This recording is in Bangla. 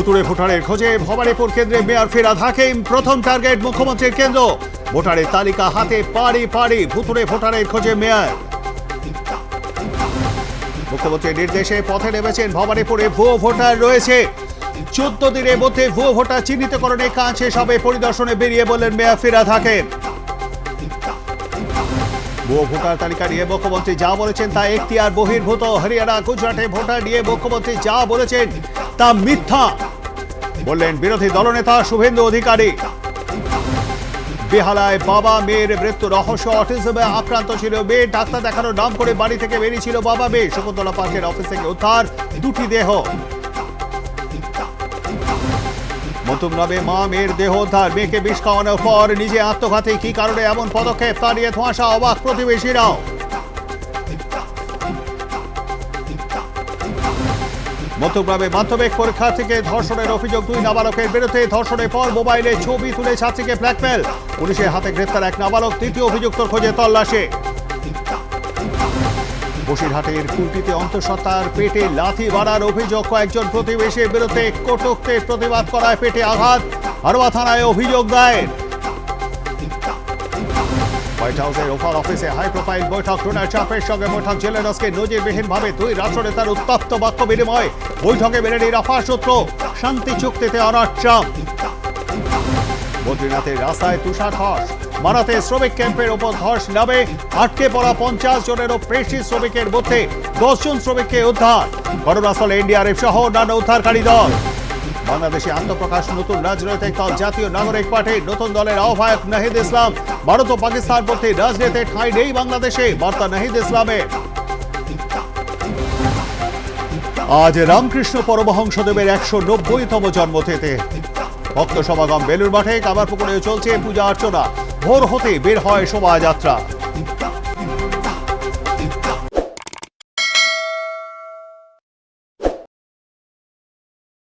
ভুতুড়ে ভোটারের খোঁজে ভবানীপুর কেন্দ্রে মেয়র ফিরহাদ হাকিম। প্রথম টার্গেট মুখ্যমন্ত্রীর কেন্দ্র। ভোটারের তালিকা হাতে পাড়ি পাড়ি ভুতুড়ে ভোটারের খোঁজে মেয়র। মুখ্যমন্ত্রীর নির্দেশে পথে নেমেছেন ভবানীপুরে। ভুয়ো ভোটার রয়েছে। 14 দিনের মধ্যে ভুয়ো ভোটার চিহ্নিতকরণে কাজ শেষ হবে। পরিদর্শনে বেরিয়ে বললেন মেয়র ফিরহাদ হাকিম। ভুয়ো ভোটার তালিকা নিয়ে মুখ্যমন্ত্রী যা বলেছেন তা এখতিয়ার বহির্ভূত। হরিয়ানা গুজরাটে ভোটার নিয়ে মুখ্যমন্ত্রী যা বলেছেন তা মিথ্যা বললেন বিরোধী দলনেতা শুভেন্দু অধিকারী। বেহালায় বাবা মেয়ের মৃত্যু রহস্য। অটিজমে আক্রান্ত ছিল মেয়ে। ডাক্তার দেখানোর নাম করে বাড়ি থেকে বেরিয়েছিল বাবা মেয়ে। শকুন্তলা পার্কের অফিস থেকে উদ্ধার 2টি দেহ। মতুমরাবে মা মেয়ের দেহ উদ্ধার। মেয়েকে বিষ খাওয়ানোর পর নিজে আত্মঘাতী। কি কারণে এমন পদক্ষেপ তা নিয়ে ধোঁয়াশা। অবাক প্রতিবেশীরাও। মতুমরাবে মাধ্যমিক পরীক্ষা থেকে ধর্ষণের অভিযোগ 2 নাবালকের বিরুদ্ধে। ধর্ষণের পর মোবাইলে ছবি তুলে ছাত্রীকে ব্ল্যাকমেল। পুলিশের হাতে গ্রেফতার 1 নাবালক। 3য় অভিযুক্ত খোঁজে তল্লাশি। বসিরহাটের কুলটিতে অন্তঃসত্ত্বার পেটে লাথি মারার অভিযোগ। কয়েকজন প্রতিবেশীর বিরুদ্ধে কটূক্তির প্রতিবাদ করায় পেটে আঘাত। হারোয়া থানায় অভিযোগ দায়ের। হোয়াইট হাউসের ওভাল অফিসে হাই প্রোফাইল বৈঠক। ডোনাল্ড ট্রাম্পের সঙ্গে বৈঠক। জেলেনস্কি নজিরবিহীনভাবে 2 রাষ্ট্রনেতার উত্তপ্ত বাক্য বিনিময়। বৈঠকে মেলেনি রাফা সূত্র। শান্তি চুক্তিতে অনড় ট্রাম্প। বদ্রীনাথের রাস্তায় তুষারধস। মারাতে শ্রমিক ক্যাম্পের ওপর ধস নামে। আটকে পড়া 50 জনেরও বেশি শ্রমিকের মধ্যে 10 জন শ্রমিককে উদ্ধার। ঘটনাস্থলে এনডিআরএফ সহ অন্যান্য উদ্ধারকারী দল। বাংলাদেশে আত্মপ্রকাশ নতুন রাজনৈতিক দল জাতীয় নাগরিক পার্টির। নতুন দলের আহ্বায়ক নাহিদ ইসলাম। ভারত ও পাকিস্তান প্রতি রাজনীতির ঠাঁই নেই বাংলাদেশে, বার্তা নাহিদ ইসলামের। আজ রামকৃষ্ণ পরমহংসদেবের 190তম জন্মতিথি। ভক্ত সমাগম বেলুর মাঠে। কামারপুকুরে চলছে পূজা অর্চনা। ভোর হতে বের হয় শোভাযাত্রা।